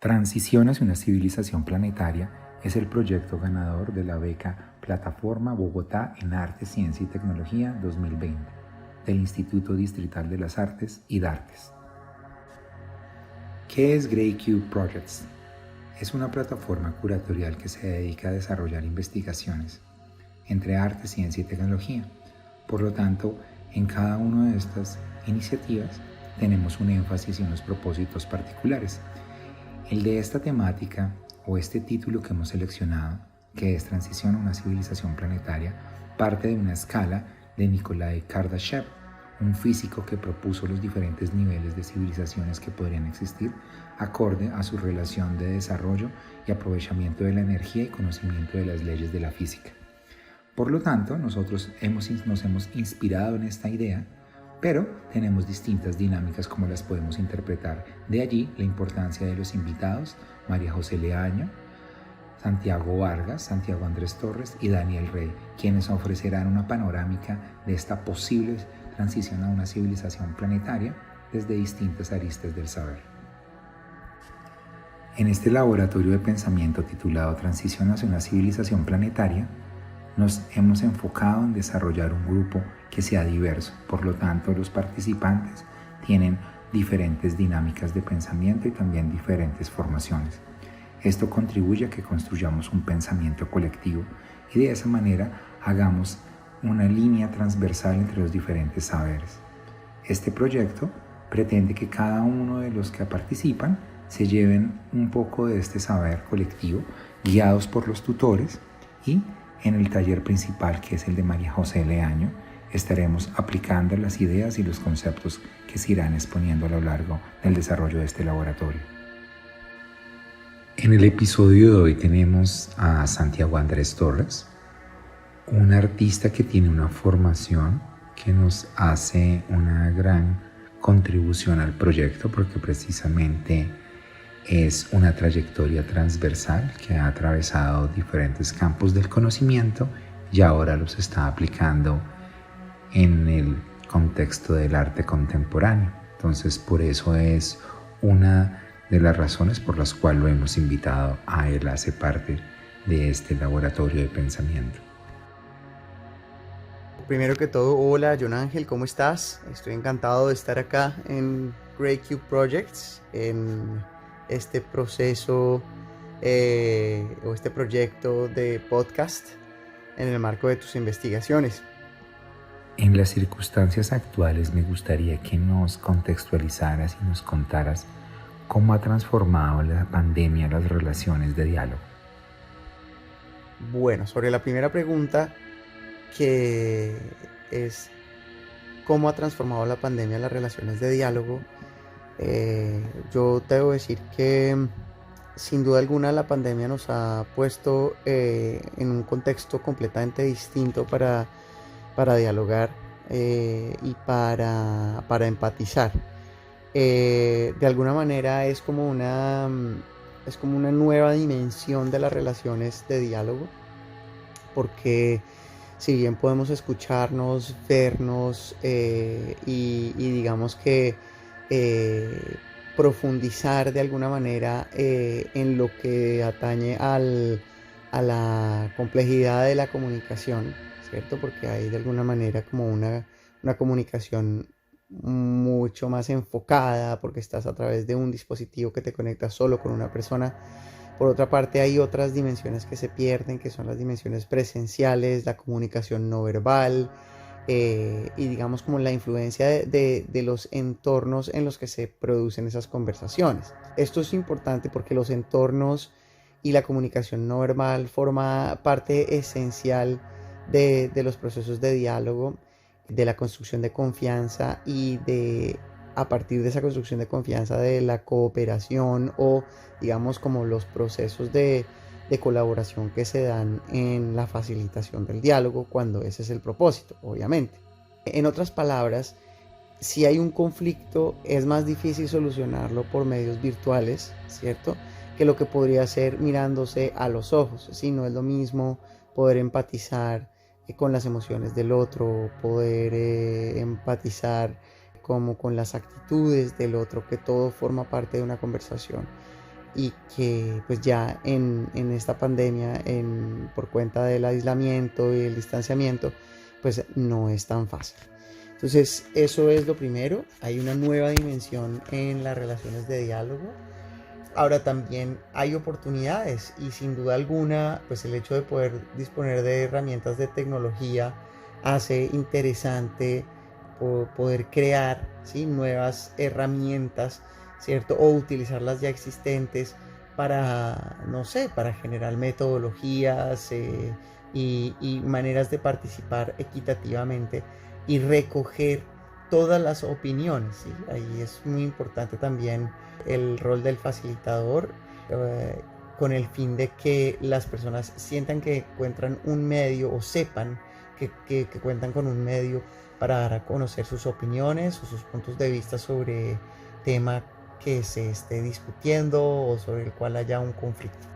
Transición hacia una civilización planetaria es el proyecto ganador de la beca Plataforma Bogotá en Arte, Ciencia y Tecnología 2020 del Instituto Distrital de las Artes y Dartes. ¿Qué es Grey Cube Projects? Es una plataforma curatorial que se dedica a desarrollar investigaciones entre arte, ciencia y tecnología. Por lo tanto, en cada una de estas iniciativas tenemos un énfasis y unos propósitos particulares. El de esta temática o este título que hemos seleccionado, que es Transición a una civilización planetaria, parte de una escala de Nikolai Kardashev, un físico que propuso los diferentes niveles de civilizaciones que podrían existir acorde a su relación de desarrollo y aprovechamiento de la energía y conocimiento de las leyes de la física. Por lo tanto, nosotros nos hemos inspirado en esta idea, pero tenemos distintas dinámicas como las podemos interpretar. De allí la importancia de los invitados, María José Leaño, Santiago Vargas, Santiago Andrés Torres y Daniel Rey, quienes ofrecerán una panorámica de esta posible transición a una civilización planetaria desde distintas aristas del saber. En este laboratorio de pensamiento titulado Transición hacia una civilización planetaria, nos hemos enfocado en desarrollar un grupo que sea diverso. Por lo tanto, los participantes tienen diferentes dinámicas de pensamiento y también diferentes formaciones. Esto contribuye a que construyamos un pensamiento colectivo y de esa manera hagamos una línea transversal entre los diferentes saberes. Este proyecto pretende que cada uno de los que participan se lleven un poco de este saber colectivo, guiados por los tutores, y en el taller principal, que es el de María José Leaño, estaremos aplicando las ideas y los conceptos que se irán exponiendo a lo largo del desarrollo de este laboratorio. En el episodio de hoy tenemos a Santiago Andrés Torres, un artista que tiene una formación que nos hace una gran contribución al proyecto porque precisamente es una trayectoria transversal que ha atravesado diferentes campos del conocimiento y ahora los está aplicando en el contexto del arte contemporáneo. Entonces, por eso es una de las razones por las cuales lo hemos invitado a él a ser parte de este laboratorio de pensamiento. Primero que todo, hola John Ángel, ¿cómo estás? Estoy encantado de estar acá en Grey Cube Projects, en este proceso o este proyecto de podcast en el marco de tus investigaciones. En las circunstancias actuales me gustaría que nos contextualizaras y nos contaras cómo ha transformado la pandemia las relaciones de diálogo. Bueno, sobre la primera pregunta, que es cómo ha transformado la pandemia las relaciones de diálogo, yo te debo decir que sin duda alguna la pandemia nos ha puesto en un contexto completamente distinto para dialogar y para empatizar. De alguna manera es como una nueva dimensión de las relaciones de diálogo, porque si bien podemos escucharnos, vernos y digamos que profundizar de alguna manera en lo que atañe a la complejidad de la comunicación, ¿cierto? Porque hay de alguna manera como una comunicación mucho más enfocada, porque estás a través de un dispositivo que te conecta solo con una persona. Por otra parte, hay otras dimensiones que se pierden, que son las dimensiones presenciales, la comunicación no verbal y digamos como la influencia de los entornos en los que se producen esas conversaciones. Esto es importante porque los entornos y la comunicación no verbal forma parte esencial de los procesos de diálogo, de la construcción de confianza y a partir de esa construcción de confianza, de la cooperación o digamos como los procesos de colaboración que se dan en la facilitación del diálogo, cuando ese es el propósito, obviamente. En otras palabras, si hay un conflicto es más difícil solucionarlo por medios virtuales, ¿cierto?, que lo que podría ser mirándose a los ojos. Sí, no es lo mismo poder empatizar con las emociones del otro, poder empatizar como con las actitudes del otro, que todo forma parte de una conversación. y que pues ya en esta pandemia, por cuenta del aislamiento y el distanciamiento, pues no es tan fácil. Entonces eso es lo primero, hay una nueva dimensión en las relaciones de diálogo. Ahora también hay oportunidades y sin duda alguna, pues el hecho de poder disponer de herramientas de tecnología hace interesante poder crear, ¿sí?, nuevas herramientas, ¿cierto? O utilizarlas ya existentes para, no sé, para generar metodologías y maneras de participar equitativamente y recoger todas las opiniones, ¿sí? Ahí es muy importante también el rol del facilitador, con el fin de que las personas sientan que encuentran un medio o sepan que cuentan con un medio para dar a conocer sus opiniones o sus puntos de vista sobre tema que se esté discutiendo o sobre el cual haya un conflicto.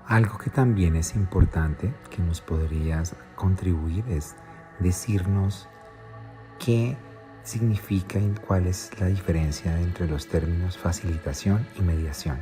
Algo que también es importante que nos podrías contribuir es decirnos qué significa y cuál es la diferencia entre los términos facilitación y mediación.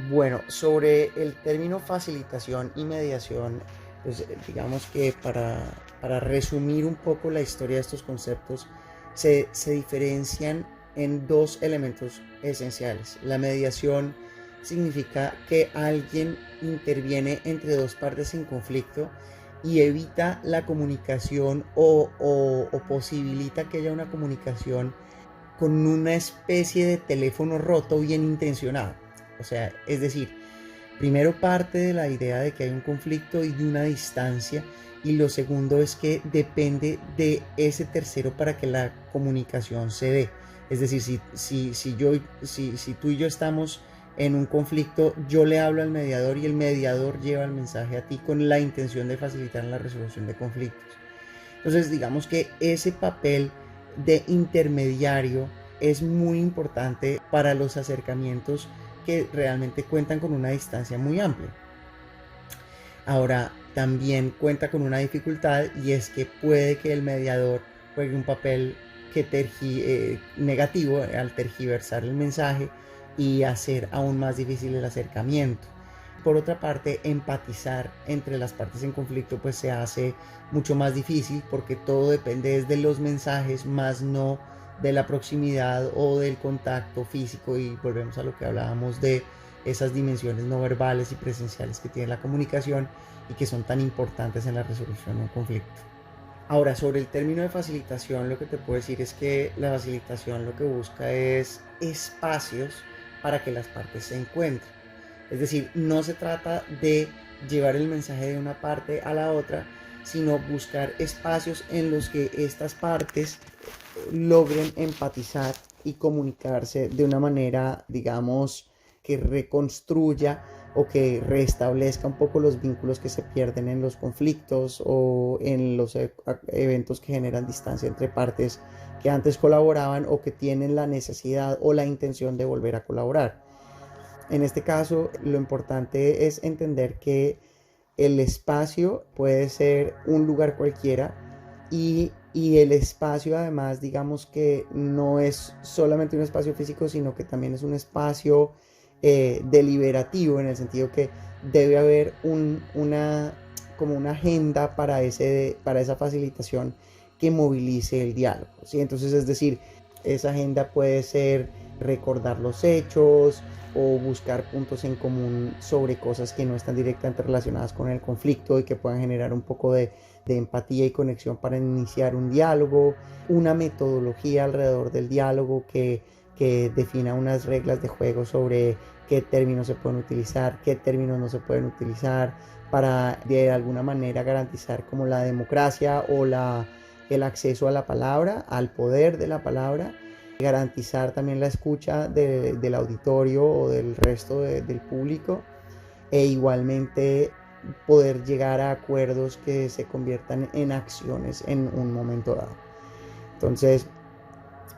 Bueno, sobre el término facilitación y mediación, pues digamos que para resumir un poco la historia de estos conceptos, se diferencian en dos elementos esenciales. La mediación significa que alguien interviene entre dos partes en conflicto y evita la comunicación o posibilita que haya una comunicación con una especie de teléfono roto bien intencionado. O sea, es decir, primero parte de la idea de que hay un conflicto y de una distancia, y lo segundo es que depende de ese tercero para que la comunicación se dé. Es decir, si tú y yo estamos en un conflicto, yo le hablo al mediador y el mediador lleva el mensaje a ti con la intención de facilitar la resolución de conflictos. Entonces, digamos que ese papel de intermediario es muy importante para los acercamientos que realmente cuentan con una distancia muy amplia. Ahora, también cuenta con una dificultad, y es que puede que el mediador juegue un papel negativo al tergiversar el mensaje y hacer aún más difícil el acercamiento. Por otra parte, empatizar entre las partes en conflicto pues se hace mucho más difícil, porque todo depende de los mensajes, más no de la proximidad o del contacto físico, y volvemos a lo que hablábamos de esas dimensiones no verbales y presenciales que tiene la comunicación y que son tan importantes en la resolución de un conflicto. Ahora, sobre el término de facilitación, lo que te puedo decir es que la facilitación lo que busca es espacios para que las partes se encuentren. Es decir, no se trata de llevar el mensaje de una parte a la otra, sino buscar espacios en los que estas partes logren empatizar y comunicarse de una manera, digamos, que reconstruya o que restablezca un poco los vínculos que se pierden en los conflictos o en los eventos que generan distancia entre partes que antes colaboraban o que tienen la necesidad o la intención de volver a colaborar. En este caso, lo importante es entender que el espacio puede ser un lugar cualquiera, y el espacio, además, digamos que no es solamente un espacio físico, sino que también es un espacio deliberativo, en el sentido que debe haber como una agenda para esa facilitación que movilice el diálogo, ¿sí? Entonces, es decir, esa agenda puede ser recordar los hechos o buscar puntos en común sobre cosas que no están directamente relacionadas con el conflicto y que puedan generar un poco de empatía y conexión para iniciar un diálogo, una metodología alrededor del diálogo que defina unas reglas de juego sobre qué términos se pueden utilizar, qué términos no se pueden utilizar, para de alguna manera garantizar como la democracia o el acceso a la palabra, al poder de la palabra, garantizar también la escucha del auditorio o del resto del público, e igualmente poder llegar a acuerdos que se conviertan en acciones en un momento dado. Entonces,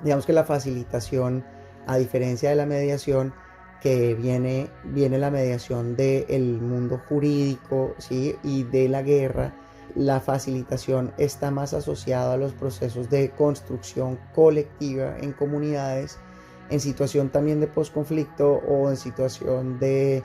digamos que la facilitación, a diferencia de la mediación, que viene la mediación del mundo jurídico, ¿sí?, y de la guerra, la facilitación está más asociada a los procesos de construcción colectiva en comunidades en situación también de posconflicto o en situación de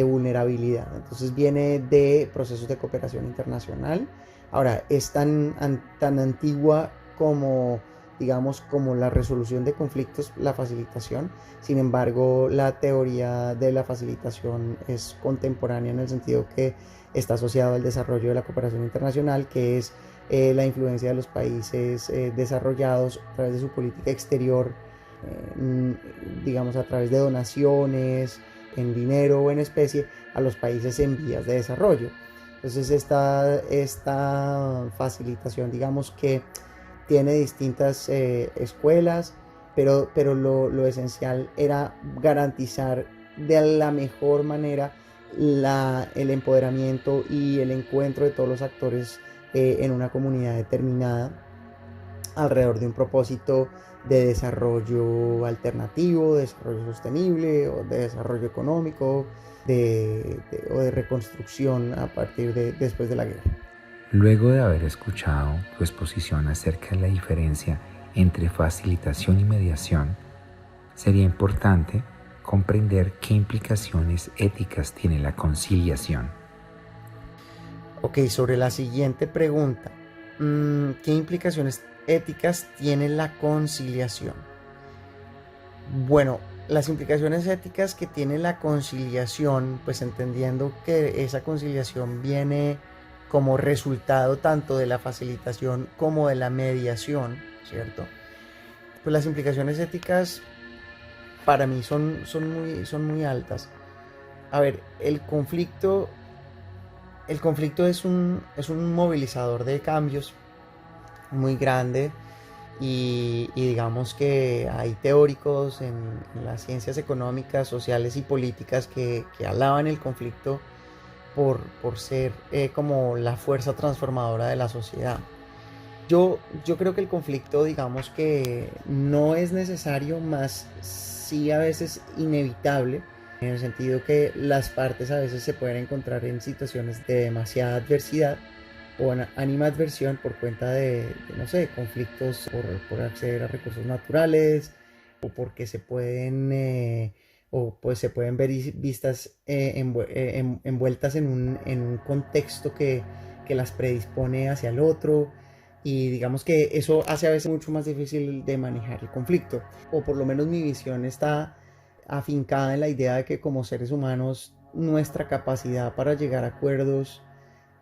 vulnerabilidad. Entonces viene de procesos de cooperación internacional. Ahora, es tan antigua como, digamos, como la resolución de conflictos, la facilitación. Sin embargo, la teoría de la facilitación es contemporánea en el sentido que está asociado al desarrollo de la cooperación internacional, que es la influencia de los países desarrollados a través de su política exterior, digamos a través de donaciones, en dinero o en especie, a los países en vías de desarrollo. Entonces esta facilitación, digamos que tiene distintas escuelas, pero lo esencial era garantizar de la mejor manera el empoderamiento y el encuentro de todos los actores en una comunidad determinada alrededor de un propósito de desarrollo alternativo, de desarrollo sostenible o de desarrollo económico o de reconstrucción a partir de después de la guerra. Luego de haber escuchado tu exposición acerca de la diferencia entre facilitación y mediación, sería importante comprender qué implicaciones éticas tiene la conciliación. Ok, sobre la siguiente pregunta, ¿qué implicaciones éticas tiene la conciliación? Bueno, las implicaciones éticas que tiene la conciliación, pues entendiendo que esa conciliación viene como resultado tanto de la facilitación como de la mediación, ¿cierto? Pues las implicaciones éticas para mí son muy altas. A ver, el conflicto es un movilizador de cambios muy grande y digamos que hay teóricos en las ciencias económicas, sociales y políticas que alaban el conflicto por ser como la fuerza transformadora de la sociedad. Yo creo que el conflicto, digamos que no es necesario, más sí a veces inevitable, en el sentido que las partes a veces se pueden encontrar en situaciones de demasiada adversidad o animadversión por cuenta no sé, conflictos por acceder a recursos naturales o porque se pueden o pues se pueden ver vistas envueltas en un contexto que las predispone hacia el otro, y digamos que eso hace a veces mucho más difícil de manejar el conflicto, o por lo menos mi visión está afincada en la idea de que como seres humanos nuestra capacidad para llegar a acuerdos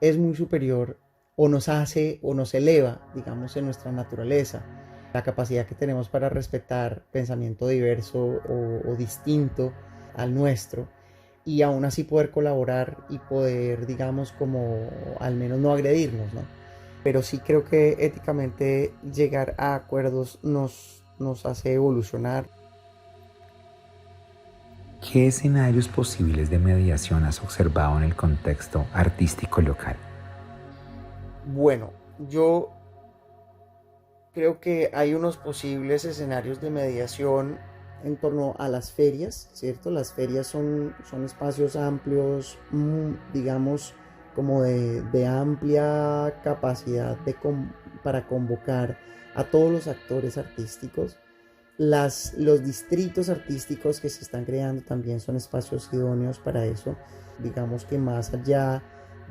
es muy superior o nos hace o nos eleva, digamos, en nuestra naturaleza. La capacidad que tenemos para respetar pensamiento diverso o distinto al nuestro y aún así poder colaborar y poder, digamos, como al menos no agredirnos, ¿no? Pero sí creo que éticamente llegar a acuerdos nos hace evolucionar. ¿Qué escenarios posibles de mediación has observado en el contexto artístico local? Bueno, yo creo que hay unos posibles escenarios de mediación en torno a las ferias, ¿cierto? Las ferias son espacios amplios, digamos, como de amplia capacidad para convocar a todos los actores artísticos. Los distritos artísticos que se están creando también son espacios idóneos para eso. Digamos que más allá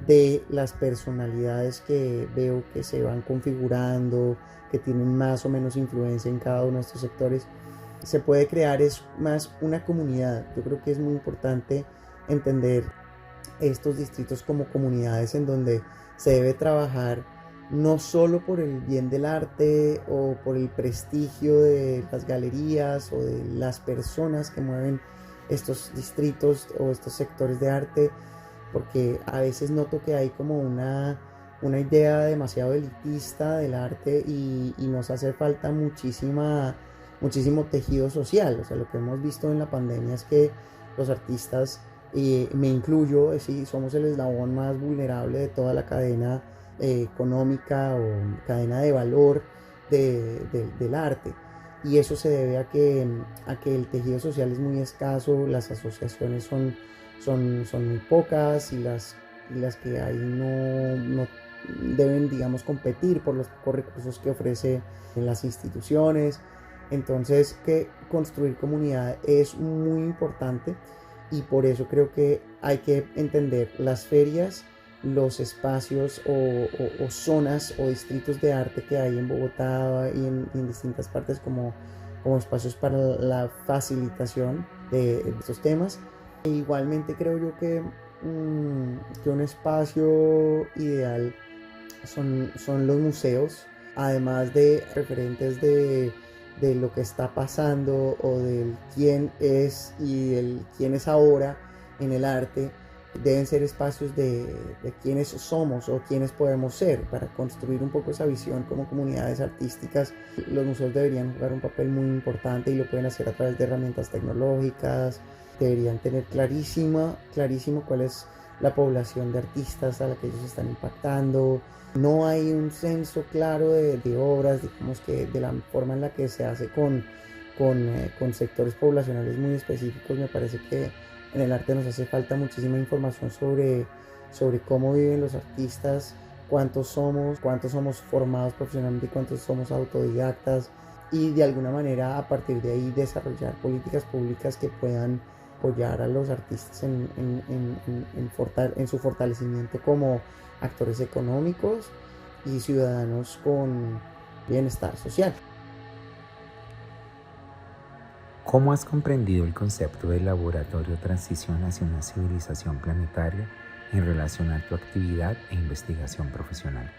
de las personalidades que veo que se van configurando, que tienen más o menos influencia en cada uno de estos sectores, se puede crear es más una comunidad. Yo creo que es muy importante entender estos distritos como comunidades en donde se debe trabajar no solo por el bien del arte o por el prestigio de las galerías o de las personas que mueven estos distritos o estos sectores de arte, porque a veces noto que hay como una idea demasiado elitista del arte y nos hace falta muchísimo tejido social. O sea, lo que hemos visto en la pandemia es que los artistas, y me incluyo, sí, somos el eslabón más vulnerable de toda la cadena económica o cadena de valor del arte, y eso se debe a que el tejido social es muy escaso, las asociaciones son muy pocas y las que hay no deben, digamos, competir por los pocos recursos que ofrecen las instituciones. Entonces, que construir comunidad es muy importante y por eso creo que hay que entender las ferias, los espacios o zonas o distritos de arte que hay en Bogotá y en distintas partes como espacios para la facilitación de estos temas. E igualmente creo yo que un espacio ideal son los museos, además de referentes de lo que está pasando o del quién es y el quién es ahora en el arte. Deben ser espacios de quiénes somos o quiénes podemos ser para construir un poco esa visión como comunidades artísticas. Los museos deberían jugar un papel muy importante y lo pueden hacer a través de herramientas tecnológicas. Deberían tener clarísimo cuál es la población de artistas a la que ellos están impactando. No hay un censo claro de obras, digamos que de la forma en la que se hace con sectores poblacionales muy específicos. Me parece que en el arte nos hace falta muchísima información sobre cómo viven los artistas, cuántos somos formados profesionalmente y cuántos somos autodidactas, y de alguna manera a partir de ahí desarrollar políticas públicas que puedan apoyar a los artistas en su fortalecimiento como actores económicos y ciudadanos con bienestar social. ¿Cómo has comprendido el concepto del laboratorio Transición hacia una civilización planetaria en relación a tu actividad e investigación profesional?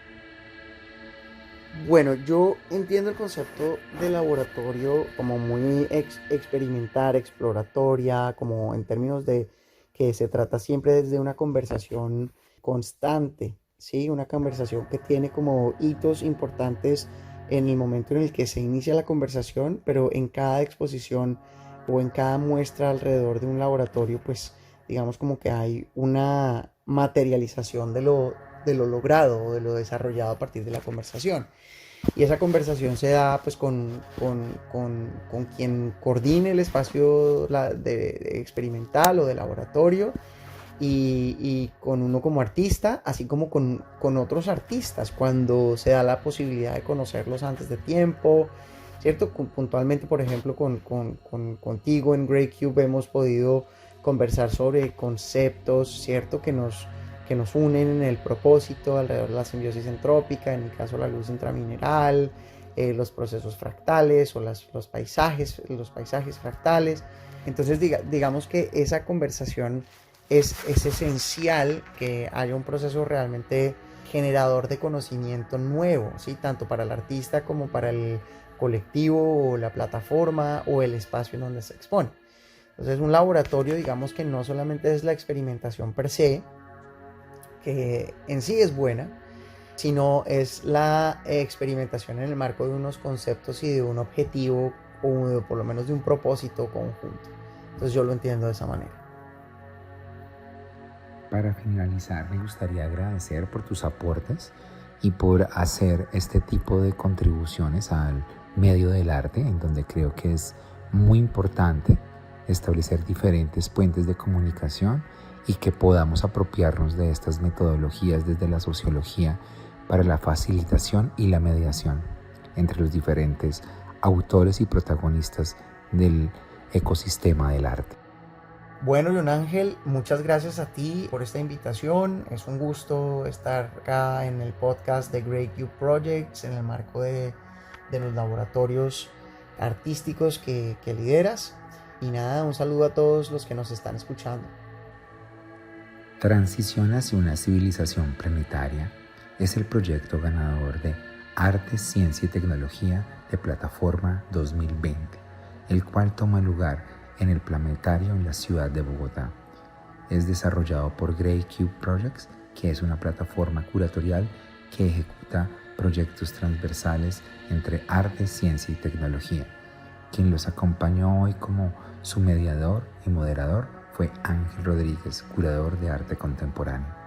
Bueno, yo entiendo el concepto de laboratorio como muy experimental, exploratoria, como en términos de que se trata siempre desde una conversación constante, ¿sí? Una conversación que tiene como hitos importantes en el momento en el que se inicia la conversación, pero en cada exposición o en cada muestra alrededor de un laboratorio, pues digamos como que hay una materialización de lo logrado o de lo desarrollado a partir de la conversación. Y esa conversación se da pues con quien coordine el espacio de experimental o de laboratorio y con uno como artista, así como con otros artistas, cuando se da la posibilidad de conocerlos antes de tiempo, ¿cierto? Puntualmente, por ejemplo, contigo en Grey Cube hemos podido conversar sobre conceptos, ¿cierto? Que nos unen en el propósito alrededor de la simbiosis entrópica, en mi caso la luz intramineral, los procesos fractales o los paisajes fractales. Entonces digamos que esa conversación es esencial, que haya un proceso realmente generador de conocimiento nuevo, ¿sí? Tanto para el artista como para el colectivo o la plataforma o el espacio en donde se expone. Entonces un laboratorio, digamos que no solamente es la experimentación per se, que en sí es buena, sino es la experimentación en el marco de unos conceptos y de un objetivo, o por lo menos de un propósito conjunto. Entonces yo lo entiendo de esa manera. Para finalizar, me gustaría agradecer por tus aportes y por hacer este tipo de contribuciones al medio del arte, en donde creo que es muy importante establecer diferentes puentes de comunicación y que podamos apropiarnos de estas metodologías desde la sociología para la facilitación y la mediación entre los diferentes autores y protagonistas del ecosistema del arte. Bueno, John Ángel, muchas gracias a ti por esta invitación. Es un gusto estar acá en el podcast de Grey Cube Projects en el marco de los laboratorios artísticos que lideras. Y nada, un saludo a todos los que nos están escuchando. Transición hacia una civilización planetaria es el proyecto ganador de Arte, Ciencia y Tecnología de Plataforma 2020, el cual toma lugar en el Planetario en la ciudad de Bogotá. Es desarrollado por Grey Cube Projects, que es una plataforma curatorial que ejecuta proyectos transversales entre arte, ciencia y tecnología. Quien los acompañó hoy como su mediador y moderador fue Ángel Rodríguez, curador de arte contemporáneo.